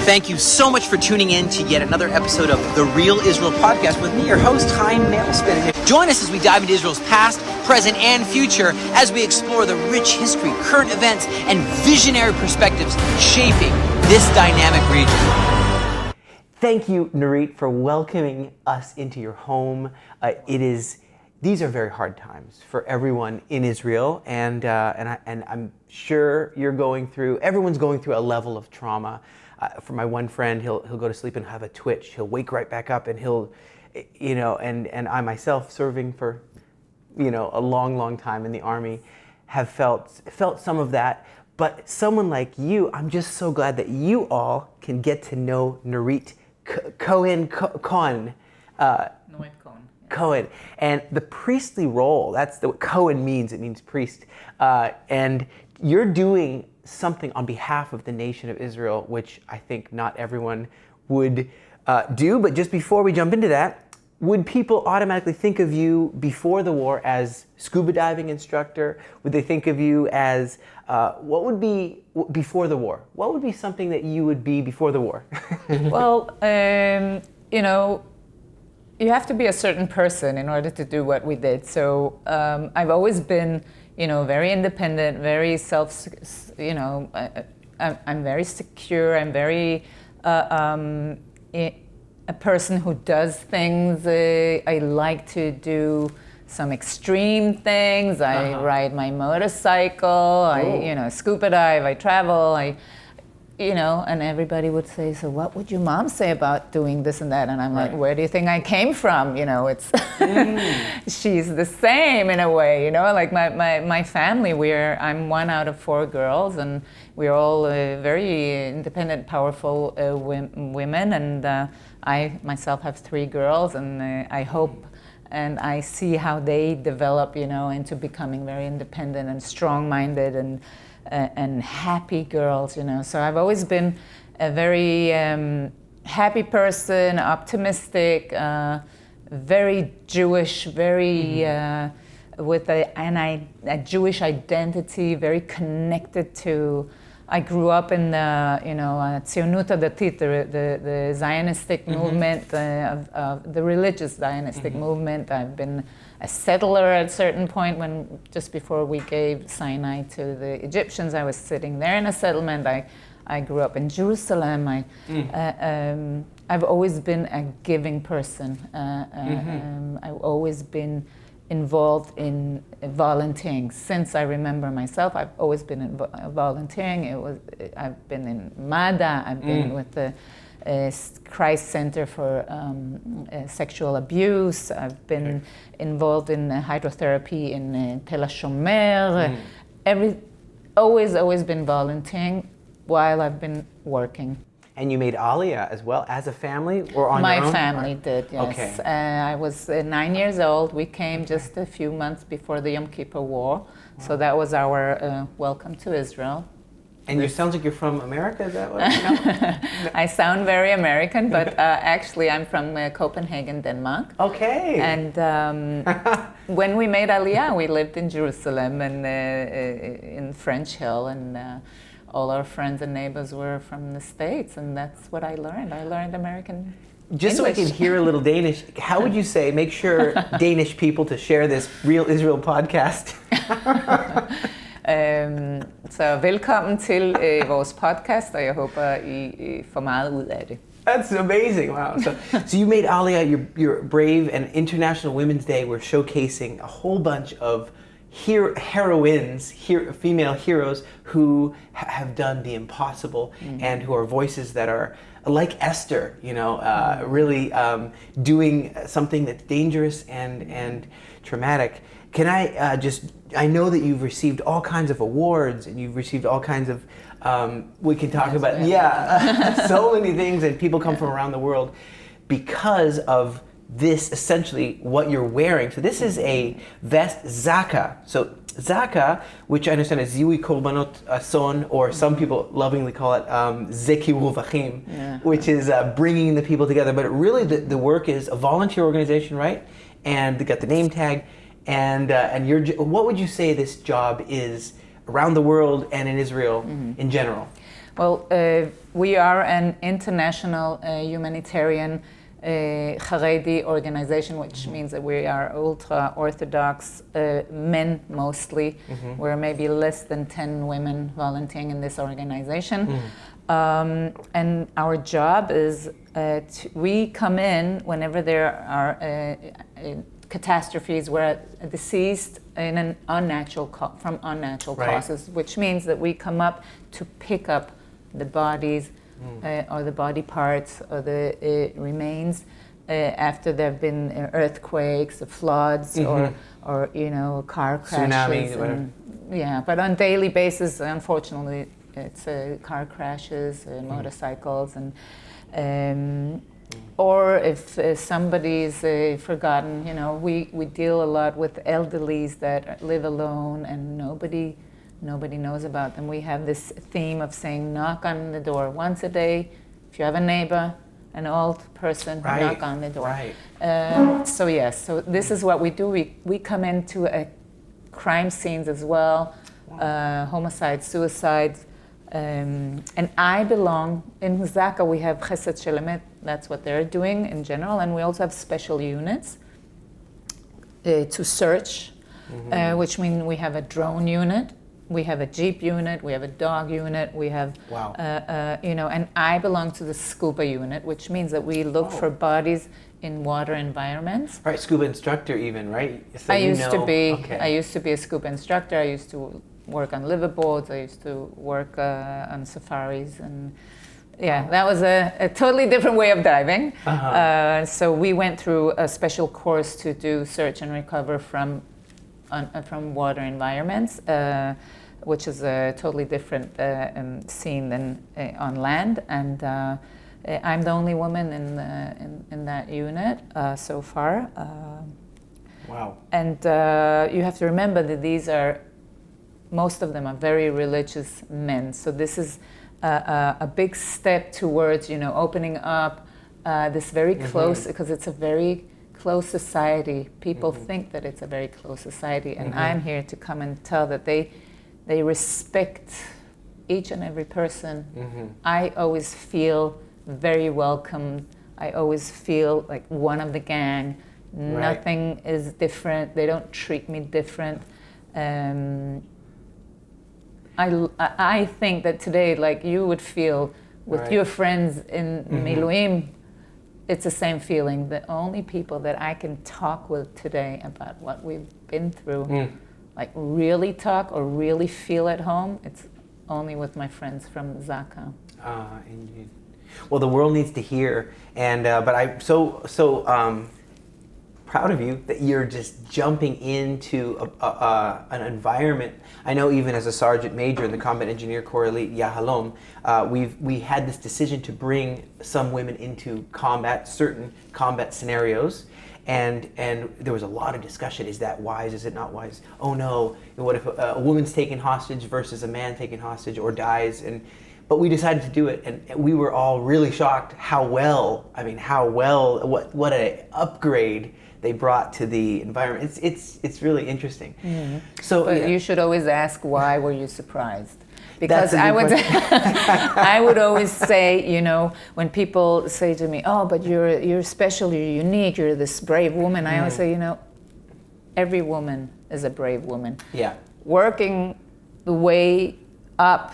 Thank you so much for tuning in to yet another episode of the Real Israel Podcast with me, your host, Chaim Mailspin. Join us as we dive into Israel's past, present, and future as we explore the rich history, current events, and visionary perspectives shaping this dynamic region. Thank you, Narit, for welcoming us into your home. These are very hard times for everyone in Israel, and I'm sure everyone's going through a level of trauma. For my one friend, he'll go to sleep and have a twitch. He'll wake right back up, and and I myself, serving for, a long time in the army, have felt some of that. But someone like you, I'm just so glad that you all can get to know Nurit Cohen. Nurit Cohen. Cohen. And the priestly role, that's what Cohen means. It means priest. And you're doing something on behalf of the nation of Israel, which I think not everyone would do. But just before we jump into that, would people automatically think of you before the war as scuba diving instructor? Would they think of you as, what would be before the war? What would be something that you would be before the war? Well, you have to be a certain person in order to do what we did. So I've always been, very independent, very I'm very secure. I'm very a person who does things. I like to do some extreme things. I ride my motorcycle. I scuba dive. I travel. And everybody would say, so what would your mom say about doing this and that? And I'm like, where do you think I came from? It's she's the same in a way, like my family, I'm one out of 4 girls, and we're all very independent, powerful women. And I myself have 3 girls, and I hope and I see how they develop, into becoming very independent and strong-minded and happy girls, So I've always been a very happy person, optimistic, very Jewish, very with a Jewish identity, very connected to. I grew up in the Tzionut Datit, the Zionistic movement, the religious Zionistic movement. I've been a settler at a certain point just before we gave Sinai to the Egyptians. I was sitting there in a settlement. I grew up in Jerusalem. I've always been a giving person. I've always been involved in volunteering. Since I remember myself, I've always been volunteering. I've been in MADA. I've been with the Christ Center for Sexual Abuse. I've been involved in hydrotherapy in Tel HaShomer. Always been volunteering while I've been working. And you made Aliyah as well as a family, or on your own? My family did, yes. Okay. I was 9 years old. We came just a few months before the Yom Kippur War, so that was our welcome to Israel. And you sound like you're from America, is that what? No? I sound very American, but actually I'm from Copenhagen, Denmark. Okay. And when we made Aliyah, we lived in Jerusalem and in French Hill, and all our friends and neighbors were from the States, and that's what I learned. I learned American Just English. So I can hear a little Danish, how would you say, make sure Danish people to share this Real Israel podcast? Så velkommen til vores podcast, og jeg håber, I får meget ud af det. That's amazing! Wow. So you made Aliyah, you're brave, and International Women's Day. We're showcasing a whole bunch of heroines, female heroes who have done the impossible, and who are voices that are like Esther, really doing something that's dangerous and traumatic. Can I I know that you've received all kinds of awards, and you've received all kinds of, we can talk about, so many things, and people come from around the world because of this, essentially what you're wearing. So this is a vest, ZAKA. So ZAKA, which I understand is Ziui Korbanot Ason, or some people lovingly call it Zeki Ruvachim, which is bringing the people together. But really the work is a volunteer organization, right? And they got the name tag. And what would you say this job is around the world and in Israel in general? Well, we are an international humanitarian Haredi organization, which means that we are ultra-Orthodox men mostly. We're maybe less than 10 women volunteering in this organization. And our job is we come in whenever there are catastrophes where a deceased in an from unnatural causes, which means that we come up to pick up the bodies or the body parts or the remains after there have been earthquakes or floods or car crashes. Tsunamis, but on daily basis, unfortunately, it's car crashes, motorcycles, and or if somebody's forgotten. We deal a lot with elderlies that live alone and nobody knows about them. We have this theme of saying, knock on the door once a day. If you have a neighbor, an old person, knock on the door. So this is what we do. We come into crime scenes as well, homicides, suicides. And I belong, in ZAKA we have Chesed Shel Emet, that's what they're doing in general, and we also have special units to search, which means we have a drone unit, we have a jeep unit, we have a dog unit, we have, and I belong to the scuba unit, which means that we look for bodies in water environments. Right, scuba instructor even, right? So I used to be a scuba instructor. I used to work on liveaboards. I used to work on safaris, and that was a totally different way of diving. So we went through a special course to do search and recover from water environments, which is a totally different scene than on land. And I'm the only woman in that unit so far. Wow! And you have to remember that most of them are very religious men. So this is a big step towards, opening up this very close, because it's a very close society. People think that it's a very close society, and I'm here to come and tell that they respect each and every person. I always feel very welcomed. I always feel like one of the gang. Nothing is different. They don't treat me different. I think that today, like you would feel with your friends in Miluim, it's the same feeling. The only people that I can talk with today about what we've been through, like really talk or really feel at home, it's only with my friends from ZAKA. Indeed. Well, the world needs to hear, and but I'm so proud of you that you're just jumping into an environment. I know even as a sergeant major in the Combat Engineer Corps Elite Yahalom, we had this decision to bring some women into certain combat scenarios, and there was a lot of discussion. Is that wise? Is it not wise? Oh no! What if a woman's taken hostage versus a man taken hostage or dies? But we decided to do it, and we were all really shocked what an upgrade they brought to the environment. It's really interesting. So, but you should always ask, why were you surprised? Because I would always say, when people say to me, "Oh, but you're special, you're unique, you're this brave woman," I always say, every woman is a brave woman. Yeah. Working the way up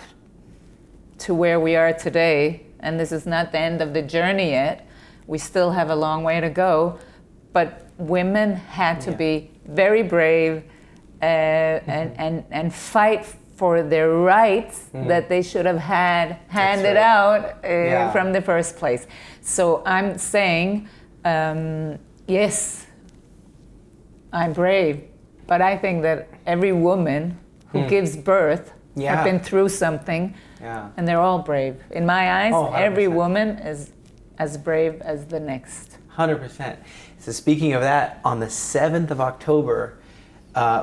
to where we are today, and this is not the end of the journey yet. We still have a long way to go, but women had to be very brave and fight for their rights that they should have had handed out from the first place. So I'm saying, yes, I'm brave, but I think that every woman who gives birth have been through something, and they're all brave. In my eyes, every woman is as brave as the next. 100%. So speaking of that, on the 7th of October,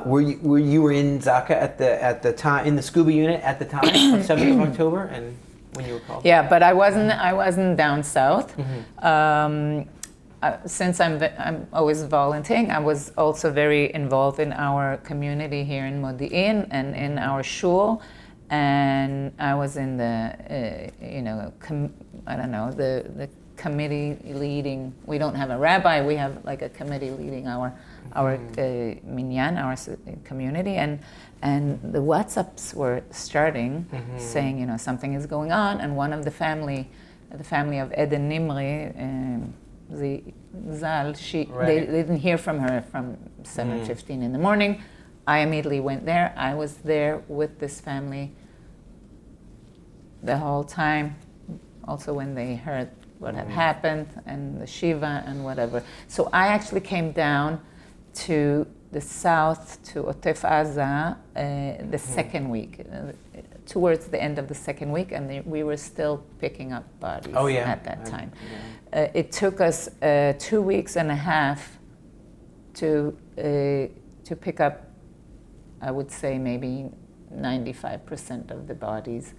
were you in ZAKA at the time, in the scuba unit at the time, on 7th of October, and when you were called? Yeah, but I wasn't down south. Since I'm always volunteering, I was also very involved in our community here in Modi'in and in our shul, and I was in the, I don't know, the committee leading. We don't have a rabbi. We have like a committee leading our minyan, our community, and the WhatsApps were starting, saying something is going on, and one of the family of Eden Nimri, the Zal, they didn't hear from her from 7:15 in the morning. I immediately went there. I was there with this family the whole time, also when they heard what had happened and the Shiva and whatever. So I actually came down to the south, to Otef Aza, the second week, towards the end of the second week, and we were still picking up bodies at that time. It took us 2 weeks and a half to pick up, I would say, maybe 95% of the bodies.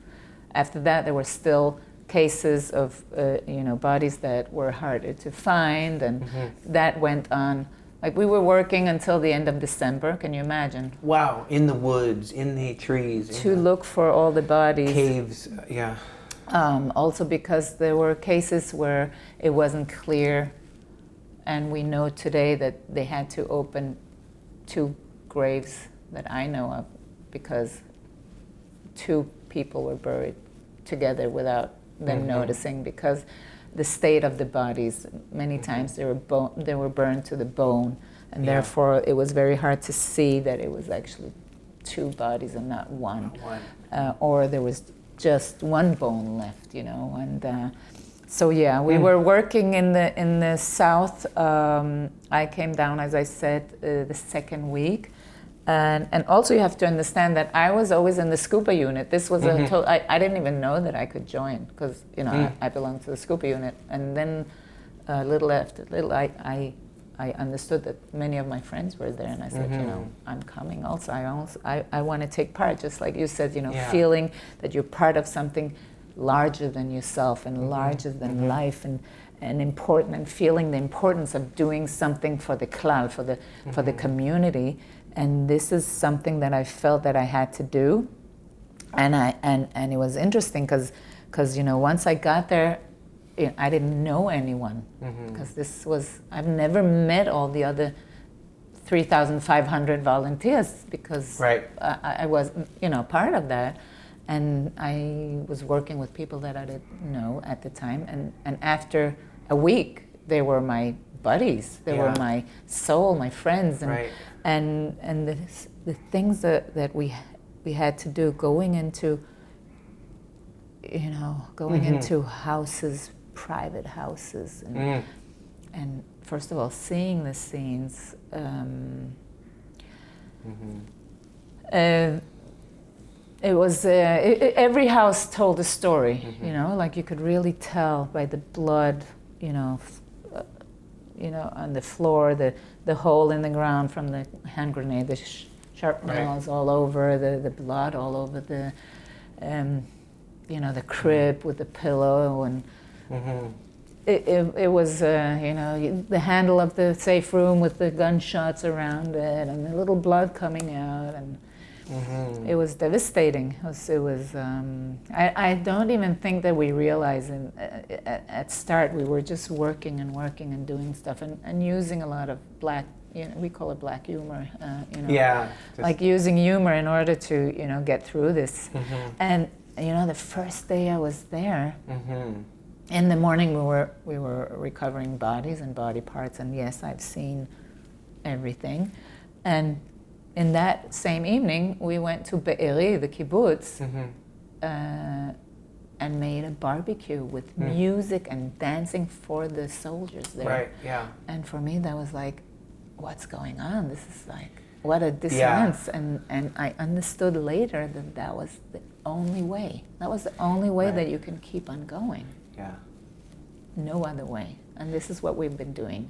After that, there were still cases of bodies that were harder to find, and that went on. Like, we were working until the end of December. Can you imagine? Wow, in the woods, in the trees. To look for all the bodies. Caves, yeah. Also because there were cases where it wasn't clear, and we know today that they had to open 2 graves that I know of because 2 people were buried together without them noticing, because the state of the bodies, many times they were burned to the bone, and therefore it was very hard to see that it was actually 2 bodies and not one. Or there was just 1 bone left, and so we were working in the south. I came down, as I said, the second week. And also you have to understand that I was always in the scuba unit. This was I didn't even know that I could join, because I belonged to the scuba unit. And then little after little, I understood that many of my friends were there, and I said, I'm coming also. I want to take part, just like you said, feeling that you're part of something larger than yourself and larger than life, and important, and feeling the importance of doing something for the klal, for the community. And this is something that I felt that I had to do, and it was interesting because once I got there, I didn't know anyone, because I've never met all the other 3,500 volunteers, because I was part of that, and I was working with people that I didn't know at the time, and after a week they were my buddies, they were my soul, my friends, and the things that we had to do, going into into houses, private houses, and first of all seeing the scenes. It was every house told a story, like you could really tell by the blood, on the floor, the hole in the ground from the hand grenade, the sharp nails all over, the blood all over the, the crib with the pillow, and it was, the handle of the safe room with the gunshots around it, and the little blood coming out, and it was devastating. It was. I don't even think that we realized at start. We were just working and doing stuff, and using a lot of black. We call it black humor. Like using humor in order to get through this. And the first day I was there, in the morning we were recovering bodies and body parts, and yes, I've seen everything, and. In that same evening, we went to Be'eri, the kibbutz, and made a barbecue with music and dancing for the soldiers there. Right, yeah. And for me, that was like, what's going on? This is like, what a dissonance. And I understood later that was the only way. That was the only way that you can keep on going. Yeah. No other way. And this is what we've been doing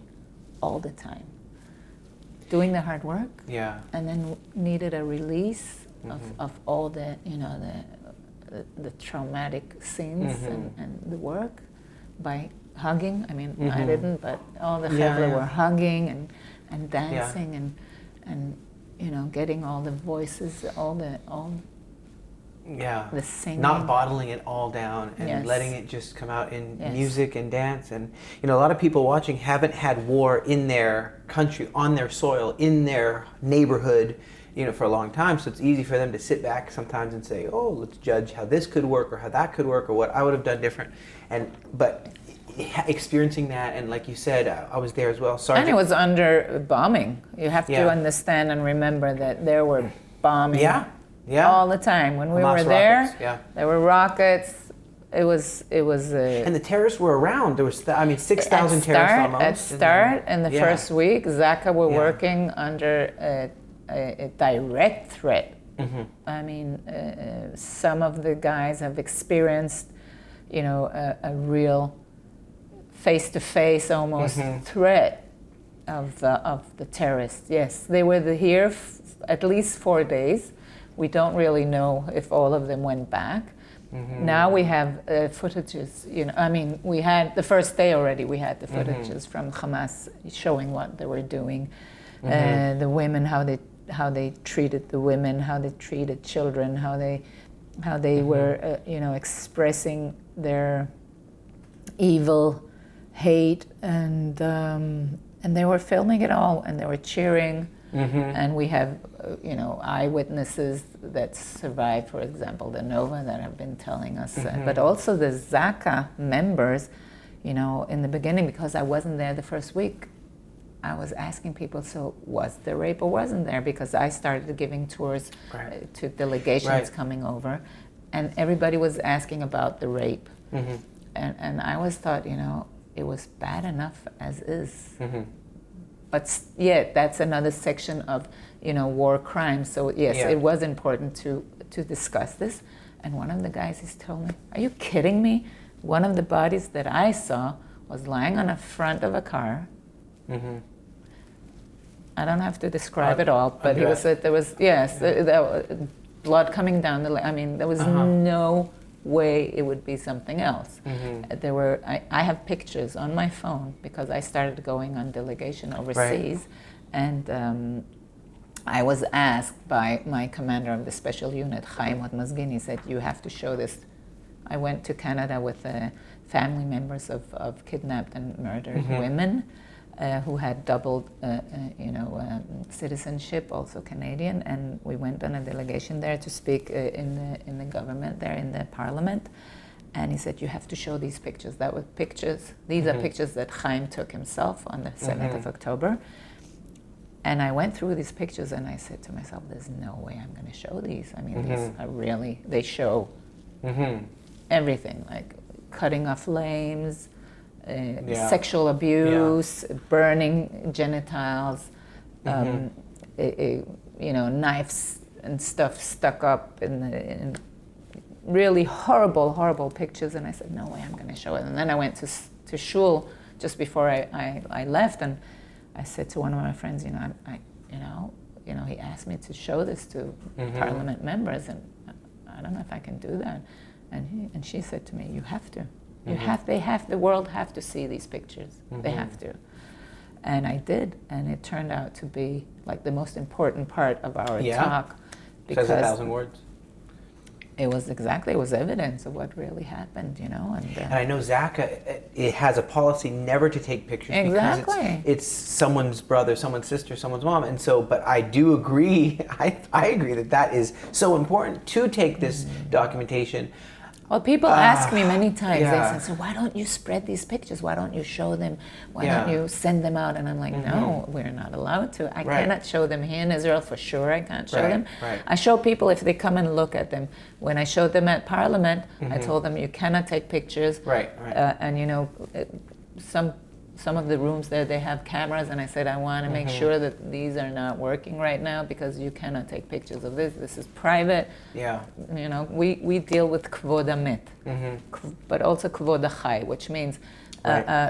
all the time. Doing the hard work, and then needed a release of all the the traumatic scenes and the work by hugging. I mean, I didn't, but all the chevra were hugging and dancing and getting all the voices, all Yeah. The singing. Not bottling it all down and Yes. letting it just come out in Yes. music and dance. And, you know, a lot of people watching haven't had war in their country, on their soil, in their neighborhood, you know, for a long time. So it's easy for them to sit back sometimes and say, oh, let's judge how this could work or how that could work or what I would have done different. But experiencing that, and like you said, I was there as well. And it was under bombing. You have to understand and remember that there were bombing all the time. When we Hamas were there, rockets, there were rockets. It was. And the terrorists were around. There was, 6,000 terrorists almost. At start, in the first week, ZAKA were working under a direct threat. Mm-hmm. I mean, some of the guys have experienced, you know, a real face-to-face almost threat of the terrorists. Yes, they were here at least 4 days. We don't really know if all of them went back. Now we have footages, you know, I mean, we had the first day already, we had the footages from Hamas showing what they were doing. The women, how they treated the women, how they treated children, how they were, you know, expressing their evil, hate, and they were filming it all, and they were cheering. And we have, you know, eyewitnesses that survived, for example, the Nova that have been telling us, but also the ZAKA members, you know, in the beginning, because I wasn't there the first week, I was asking people, so was there rape or wasn't there? Because I started giving tours to delegations coming over, and everybody was asking about the rape. And I always thought, you know, it was bad enough as is. But yeah, that's another section of, you know, war crimes. So yes, it was important to discuss this. And one of the guys is told me, "Are you kidding me? One of the bodies that I saw was lying on the front of a car." I don't have to describe it all, but he was there was blood coming down the leg. I mean, there was no way it would be something else. There were, I have pictures on my phone because I started going on delegation overseas, and I was asked by my commander of the special unit, Chaim Mazgin, he said, you have to show this. I went to Canada with family members of kidnapped and murdered women who had doubled, citizenship, also Canadian, and we went on a delegation there to speak in the government there, in the parliament, and he said, you have to show these pictures. That were pictures, these are pictures that Chaim took himself on the 7th of October, and I went through these pictures and I said to myself, there's no way I'm going to show these. I mean, these are really, they show everything, like cutting off limbs, sexual abuse, burning genitals, knives and stuff stuck up in really horrible pictures. And I said, no way I'm going to show it. And then I went to shul just before I left, and I said to one of my friends, he asked me to show this to parliament members, and I don't know if I can do that. And she said to me, you have to. The world have to see these pictures. They have to. And I did, and it turned out to be like the most important part of our talk. Because 1,000 words. It was evidence of what really happened, you know. And I know ZAKA, it has a policy never to take pictures because it's someone's brother, someone's sister, someone's mom. And so, but I do agree, I agree that is so important to take this documentation. Well, people ask me many times, they say, so why don't you spread these pictures? Why don't you show them? Why don't you send them out? And I'm like, no, we're not allowed to. I cannot show them here in Israel, for sure I can't show them. I show people if they come and look at them. When I showed them at Parliament, I told them you cannot take pictures. And you know, some of the rooms there, they have cameras, and I said, I want to make sure that these are not working right now because you cannot take pictures of this. This is private. You know, we deal with kvod hamet, but also kvod hachai, which means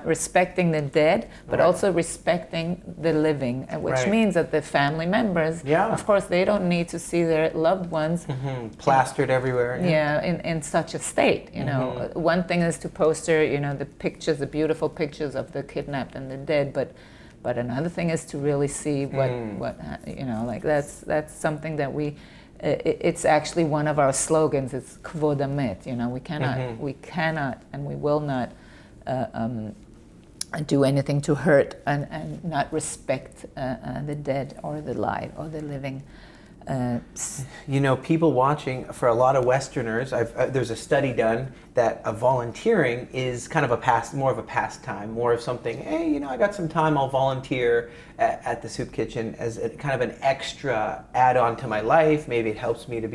respecting the dead, but also respecting the living, which means that the family members, of course, they don't need to see their loved ones plastered everywhere. In such a state. You know, one thing is to poster, you know, the pictures, the beautiful pictures of the kidnapped and the dead, but another thing is to really see what you know, like that's something that we it's actually one of our slogans. It's kvod hamet. We cannot, and we will not do anything to hurt and not respect the dead or the live or the living. People watching, for a lot of Westerners, there's a study done that volunteering is kind of more of a pastime, more of something, hey, I got some time, I'll volunteer at the soup kitchen as kind of an extra add-on to my life. Maybe it helps me to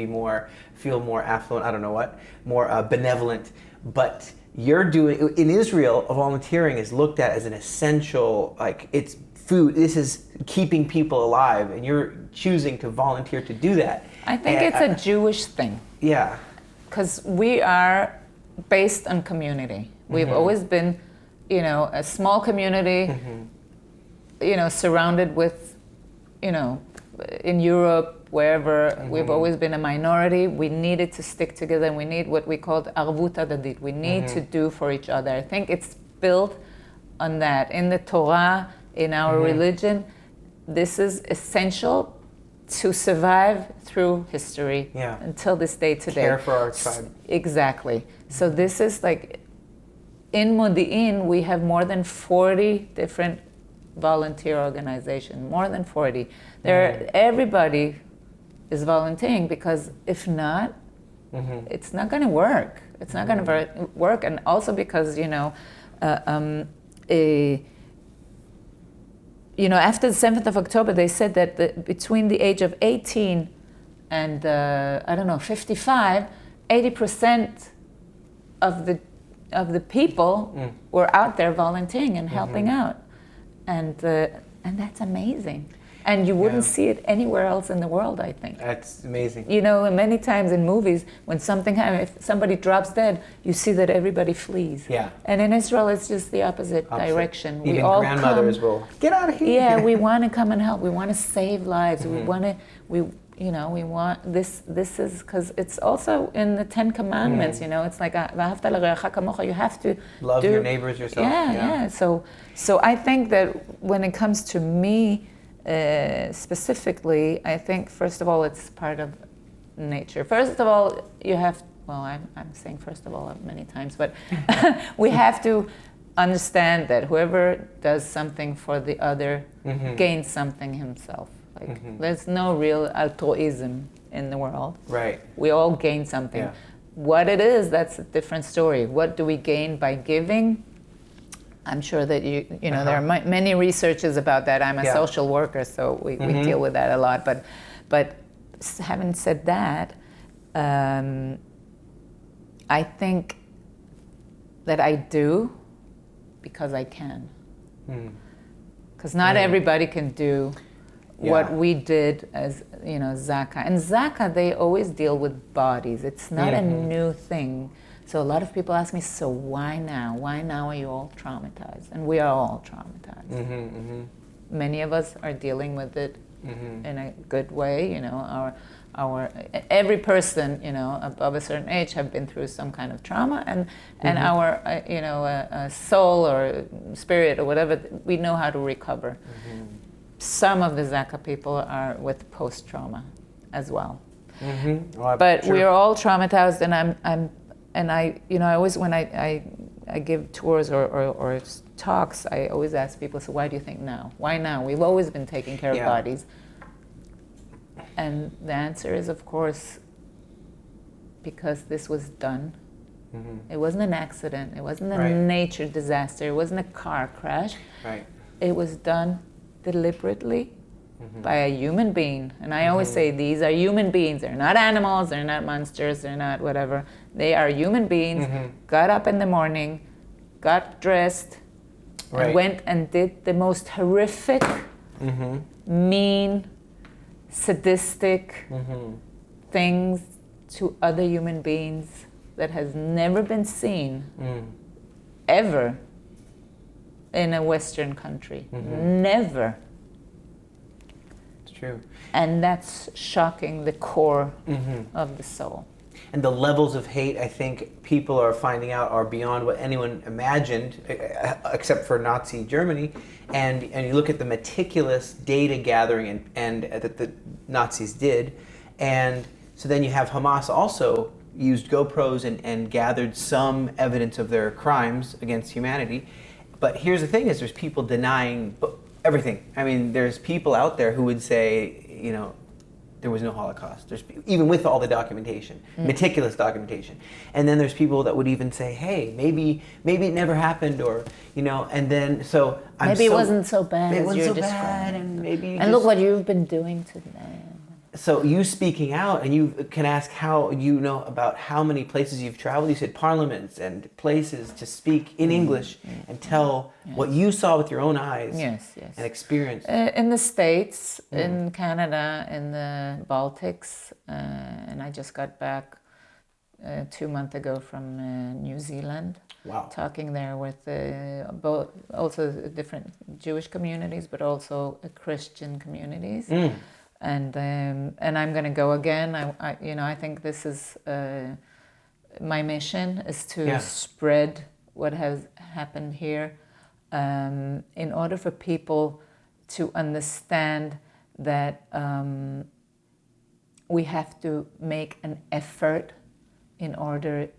feel more affluent, I don't know what, more benevolent. But in Israel, volunteering is looked at as an essential, it's food, this is keeping people alive, and you're choosing to volunteer to do that. I think it's a Jewish thing. Yeah. Because we are based on community. We've always been, a small community, surrounded with, in Europe, wherever, we've always been a minority. We needed to stick together, and we need what we called arvut adadit. We need to do for each other. I think it's built on that. In the Torah, in our religion, this is essential to survive through history until this day today. Care for our tribe. Exactly. So this is in Modi'in, we have more than 40 different volunteer organizations, more than 40. Everybody is volunteering, because if not, it's not going to work. It's not going to work. And also because, after the 7th of October, they said that between the age of 18 and, 55, 80% of the people were out there volunteering and helping out. And that's amazing. And you wouldn't see it anywhere else in the world, I think. That's amazing. Many times in movies, when something happens, if somebody drops dead, you see that everybody flees. Yeah. And in Israel, it's just the opposite direction. Even grandmothers will get out of here. Yeah, we want to come and help. We want to save lives. We want to. We want this. This is because it's also in the Ten Commandments. It's like v'ahavta l'reacha kamocha. You have to love your neighbors yourself. Yeah. So I think that when it comes to me. Specifically, I think first of all it's part of nature. First of all, you have. Well, I'm saying first of all many times, but we have to understand that whoever does something for the other gains something himself. There's no real altruism in the world. Right. We all gain something. Yeah. What it is, that's a different story. What do we gain by giving? I'm sure that there are many researches about that. I'm a social worker, so we deal with that a lot. But having said that, I think that I do because I can. Because not everybody can do what we did as ZAKA. And ZAKA, they always deal with bodies. It's not a new thing. So a lot of people ask me, so why now? Why now are you all traumatized? And we are all traumatized. Many of us are dealing with it in a good way. Every person, above a certain age have been through some kind of trauma, and our, soul or spirit or whatever, we know how to recover. Some of the ZAKA people are with post-trauma as well. But we are all traumatized, and I always, when I give tours or talks, I always ask people, so why do you think now? Why now? We've always been taking care of bodies. And the answer is, of course, because this was done. It wasn't an accident. It wasn't a nature disaster. It wasn't a car crash. It was done deliberately by a human being. And I always say these are human beings. They're not animals, they're not monsters, they're not whatever. They are human beings, got up in the morning, got dressed, and went and did the most horrific, mean, sadistic things to other human beings that has never been seen ever in a Western country. Never. True. And that's shocking the core of the soul. And the levels of hate, I think people are finding out, are beyond what anyone imagined, except for Nazi Germany. And you look at the meticulous data gathering and that the Nazis did, and So then you have Hamas also used GoPros and gathered some evidence of their crimes against humanity. But here's the thing: is there's people denying everything. I mean, there's people out there who would say, you know, there was no Holocaust. There's even with all the documentation, meticulous documentation. And then there's people that would even say, hey, maybe it never happened, or you know. And then maybe it wasn't so bad. It as wasn't you're so bad, describing. and maybe. And look what you've been doing to them. So you speaking out, and you can ask how you know about how many places you've traveled. You said parliaments and places to speak in English and tell what you saw with your own eyes. Yes. And experience. In the States, in Canada, in the Baltics, and I just got back 2 months ago from New Zealand. Wow. Talking there with both also different Jewish communities, but also Christian communities. And I'm going to go again. I think this is my mission is to spread what has happened here, in order for people to understand that we have to make an effort in order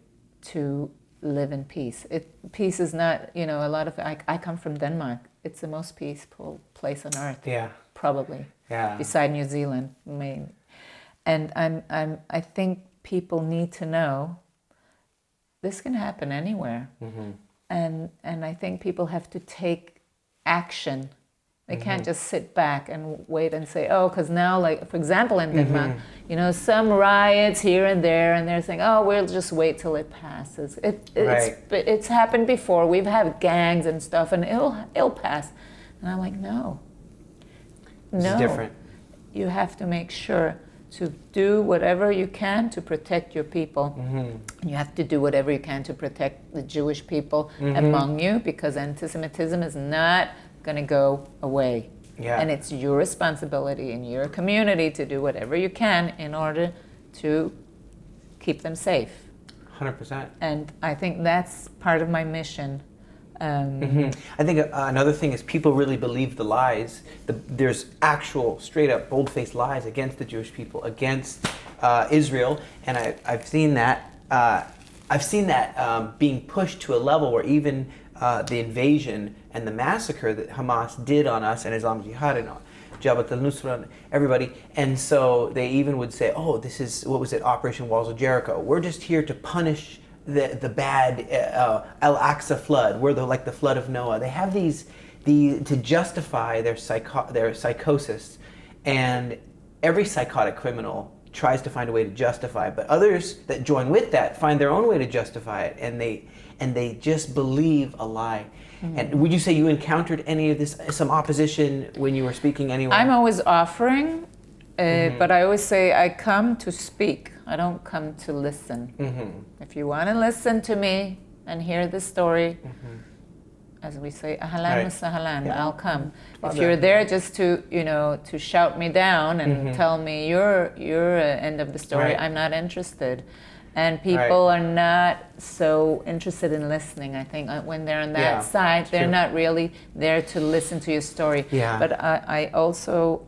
to live in peace. Peace is not, a lot of. I come from Denmark. It's the most peaceful place on earth. Yeah. Probably. Yeah. Beside New Zealand, maybe. And I think people need to know this can happen anywhere. And I think people have to take action. They can't just sit back and wait and say, oh, because now, like, for example, in Denmark, some riots here and there, and they're saying, oh, we'll just wait till it passes. It's happened before. We've had gangs and stuff, and it'll pass. And I'm like, no. It's different. You have to make sure to do whatever you can to protect your people. You have to do whatever you can to protect the Jewish people among you, because anti-Semitism is not going to go away. Yeah. And it's your responsibility in your community to do whatever you can in order to keep them safe. 100%. And I think that's part of my mission. I think another thing is people really believe the lies. There's actual, straight-up, bold-faced lies against the Jewish people, against Israel, and I've seen that. Being pushed to a level where even the invasion and the massacre that Hamas did on us and Islamic Jihad and Jabhat al-Nusra and everybody, and so they even would say, "Oh, this is Operation Walls of Jericho. We're just here to punish." The bad Al-Aqsa flood, we're like the flood of Noah. They have to justify their psychosis, and every psychotic criminal tries to find a way to justify it. But others that join with that find their own way to justify it, and they just believe a lie. And would you say you encountered any of this, some opposition when you were speaking anywhere? I'm always offering, but I always say I come to speak. I don't come to listen. If you want to listen to me and hear the story, as we say, ahlan wa sahlan, I'll come. If you're there just to shout me down and tell me your end of the story, I'm not interested. And people are not so interested in listening. I think when they're on that side, they're not really there to listen to your story. But I also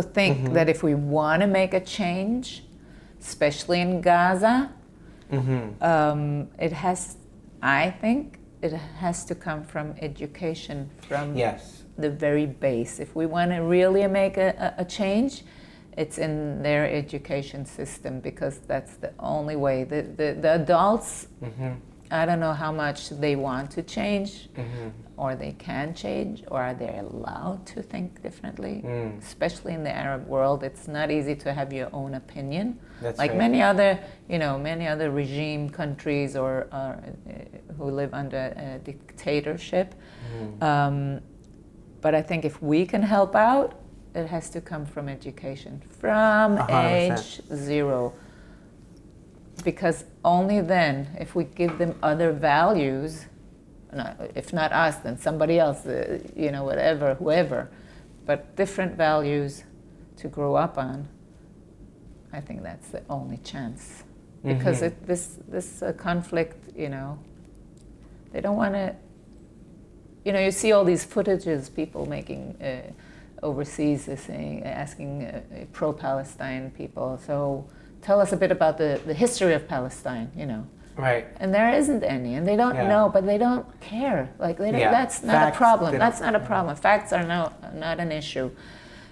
think that if we want to make a change, especially in Gaza, I think it has to come from education, from the very base. If we want to really make a change, it's in their education system, because that's the only way. The adults, I don't know how much they want to change, or they can change, or are they allowed to think differently? Especially in the Arab world, it's not easy to have your own opinion. That's like right. many other regime countries or who live under a dictatorship. But I think if we can help out, it has to come from education, from 100%. Age 0. Because only then, if we give them other values, if not us, then somebody else, whoever, but different values to grow up on, I think that's the only chance. Because this conflict, they don't want to, you see all these footages, people making overseas is asking pro-Palestine people, so tell us a bit about the history of Palestine, you know. Right. And there isn't any, and they don't know, but they don't care. Like they don't, that's not Facts, a problem. That's not a problem. Facts are not an issue.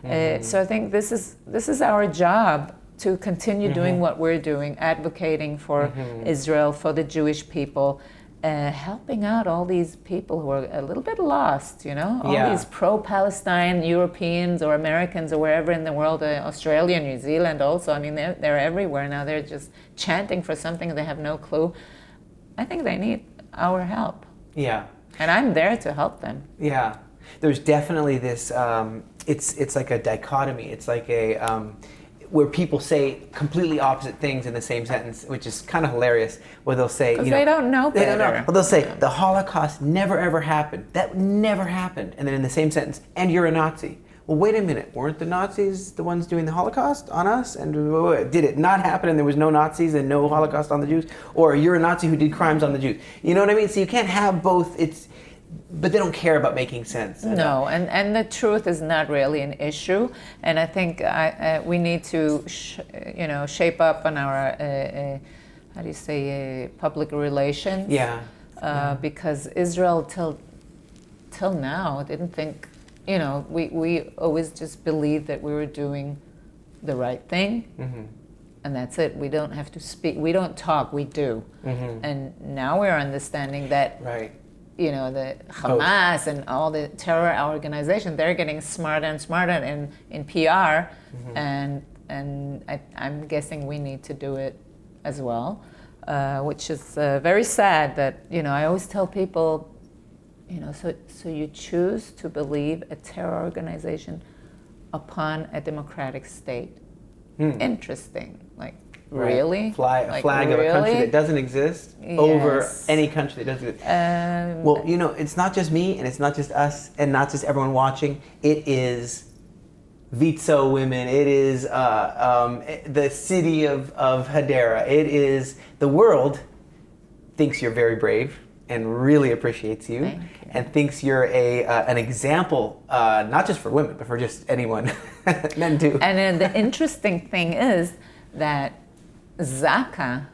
So I think this is our job to continue doing what we're doing, advocating for Israel, for the Jewish people, helping out all these people who are a little bit lost, you know, all these pro-Palestine Europeans or Americans or wherever in the world, Australia, New Zealand also. I mean, they're everywhere now. They're just chanting for something they have no clue. I think they need our help. Yeah. And I'm there to help them. Yeah. There's definitely this, it's like a dichotomy. It's like a, where people say completely opposite things in the same sentence, which is kind of hilarious, where they'll say, because they don't know better. They don't know. Well, they'll say, the Holocaust never ever happened. That never happened. And then in the same sentence, and you're a Nazi. Well, wait a minute. Weren't the Nazis the ones doing the Holocaust on us? And did it not happen and there was no Nazis and no Holocaust on the Jews? Or you're a Nazi who did crimes on the Jews? You know what I mean? So you can't have both. But they don't care about making sense. No, and the truth is not really an issue. And I think we need to, shape up on our, how do you say, public relations. Yeah. Because Israel till now didn't think, we always just believed that we were doing the right thing. And that's it. We don't have to speak. We don't talk. We do. And now we're understanding that. Right. The Hamas and all the terror organizations, they're getting smarter and smarter in PR, and I'm guessing we need to do it as well, which is very sad that, I always tell people, so you choose to believe a terror organization upon a democratic state. Interesting. Like, really? A flag of a country that doesn't exist over any country that doesn't exist. Well, it's not just me and it's not just us and not just everyone watching. It is Vitso women. It is the city of Hadera. It is the world thinks you're very brave and really appreciates you. Thank you. And thinks you're an example, not just for women, but for just anyone, men too. And then the interesting thing is that ZAKA,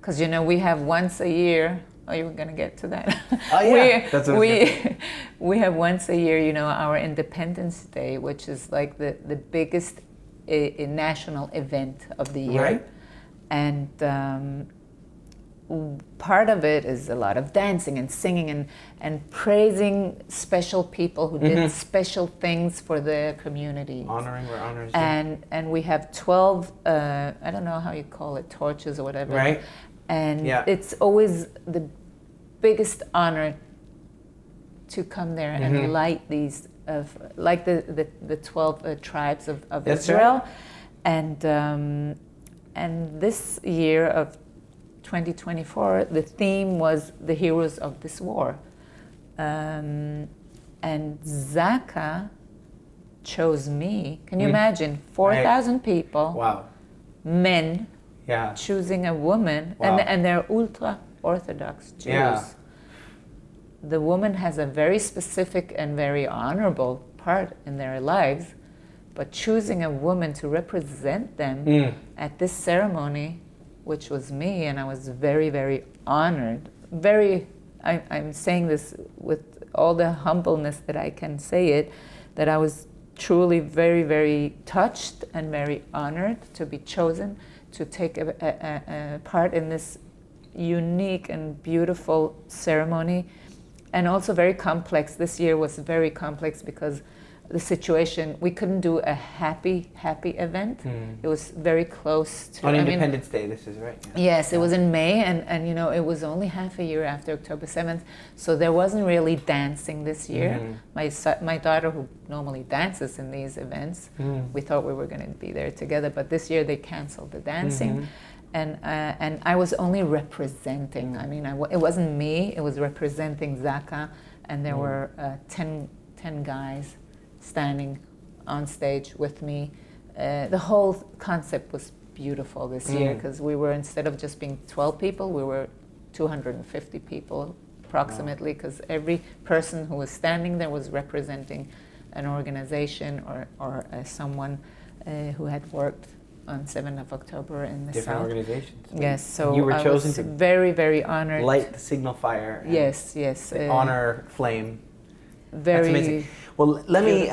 because we have once a year. Oh, you were going to get to that. Oh yeah, we have once a year, our Independence Day, which is like the biggest national event of the year, right. And part of it is a lot of dancing and singing and praising special people who did special things for the community. Honoring where honors due. And we have 12, I don't know how you call it, torches or whatever. Right. And it's always the biggest honor to come there and light these, like the 12 tribes of Israel. Right. And this year of 2024, the theme was the heroes of this war. And ZAKA chose me. Can you imagine? 4,000 people. Wow. Men. Yeah. Choosing a woman. Wow. And they're ultra-Orthodox Jews. Yeah. The woman has a very specific and very honorable part in their lives, but choosing a woman to represent them at this ceremony, which was me, and I was very, very honored. I'm saying this with all the humbleness that I can say it, that I was truly very, very touched and very honored to be chosen to take a part in this unique and beautiful ceremony, and also very complex. This year was very complex because the situation, we couldn't do a happy event. It was very close to... On Independence Day, this is right. Yeah. Yes, it was in May, and it was only half a year after October 7th, so there wasn't really dancing this year. My daughter, who normally dances in these events, we thought we were going to be there together, but this year they canceled the dancing. And I was only representing. I mean, it wasn't me, it was representing ZAKA, and there were 10 guys standing on stage with me. The whole concept was beautiful this year because we were, instead of just being 12 people, we were 250 people approximately, because every person who was standing there was representing an organization or someone who had worked on 7th of October in the Different South. organizations. Yes, so you were I chosen was to very, very honored. light the signal fire. And yes. the honor flame. Very. That's amazing. Well, let me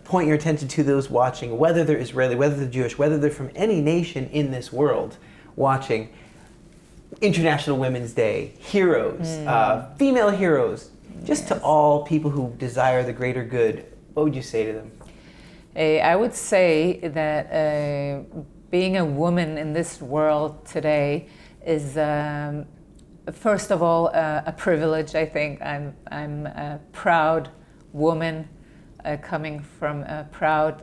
point your attention to those watching, whether they're Israeli, whether they're Jewish, whether they're from any nation in this world watching. International Women's Day, heroes, female heroes, just to all people who desire the greater good. What would you say to them? I would say that being a woman in this world today is, first of all, a privilege. I think I'm a proud woman coming from a proud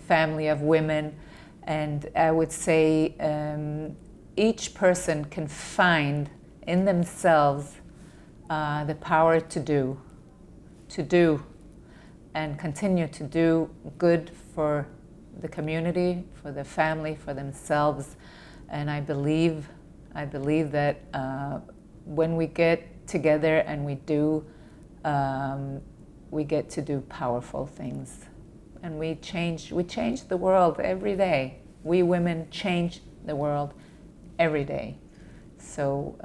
family of women, and I would say each person can find in themselves the power to do, and continue to do good for the community, for the family, for themselves. And I believe that when we get together and we get to do powerful things, and we change the world every day. We women change the world every day. So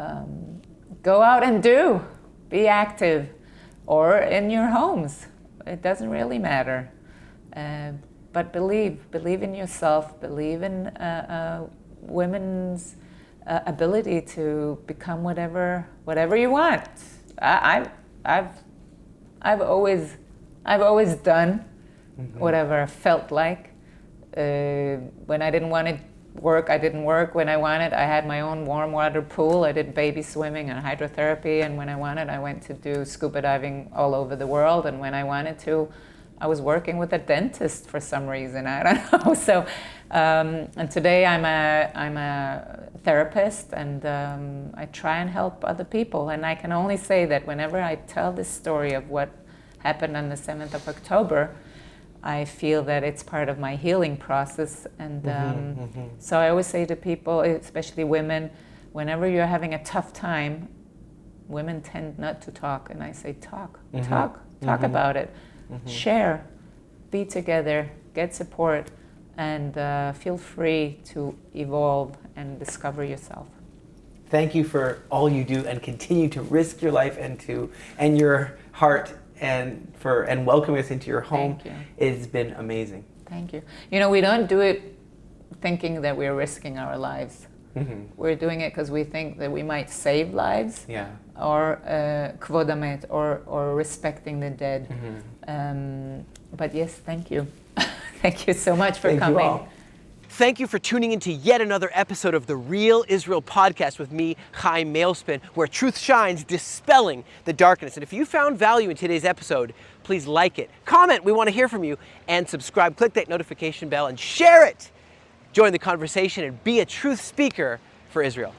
go out and be active, or in your homes. It doesn't really matter. But believe in yourself, believe in women's ability to become whatever you want. I've always done whatever I felt like. When I didn't want to work, I didn't work. When I wanted, I had my own warm water pool. I did baby swimming and hydrotherapy, and when I wanted, I went to do scuba diving all over the world. And when I wanted to, I was working with a dentist for some reason. I don't know. So, and today I'm a therapist, and I try and help other people. And I can only say that whenever I tell this story of what happened on the 7th of October, I feel that it's part of my healing process. And so I always say to people, especially women, whenever you're having a tough time, women tend not to talk. And I say, talk about it. Share, be together, get support, and feel free to evolve and discover yourself. Thank you for all you do, and continue to risk your life and your heart and welcoming us into your home. Thank you. It's been amazing. Thank you. You know, we don't do it thinking that we're risking our lives. We're doing it because we think that we might save lives, or kvod hamet, or respecting the dead. But yes, thank you. Thank you so much for coming. You all. Thank you for tuning into yet another episode of the Real Israel podcast with me, Chaim Mailspin, where truth shines, dispelling the darkness. And if you found value in today's episode, please like it, comment, we want to hear from you, and subscribe. Click that notification bell and share it. Join the conversation and be a truth speaker for Israel.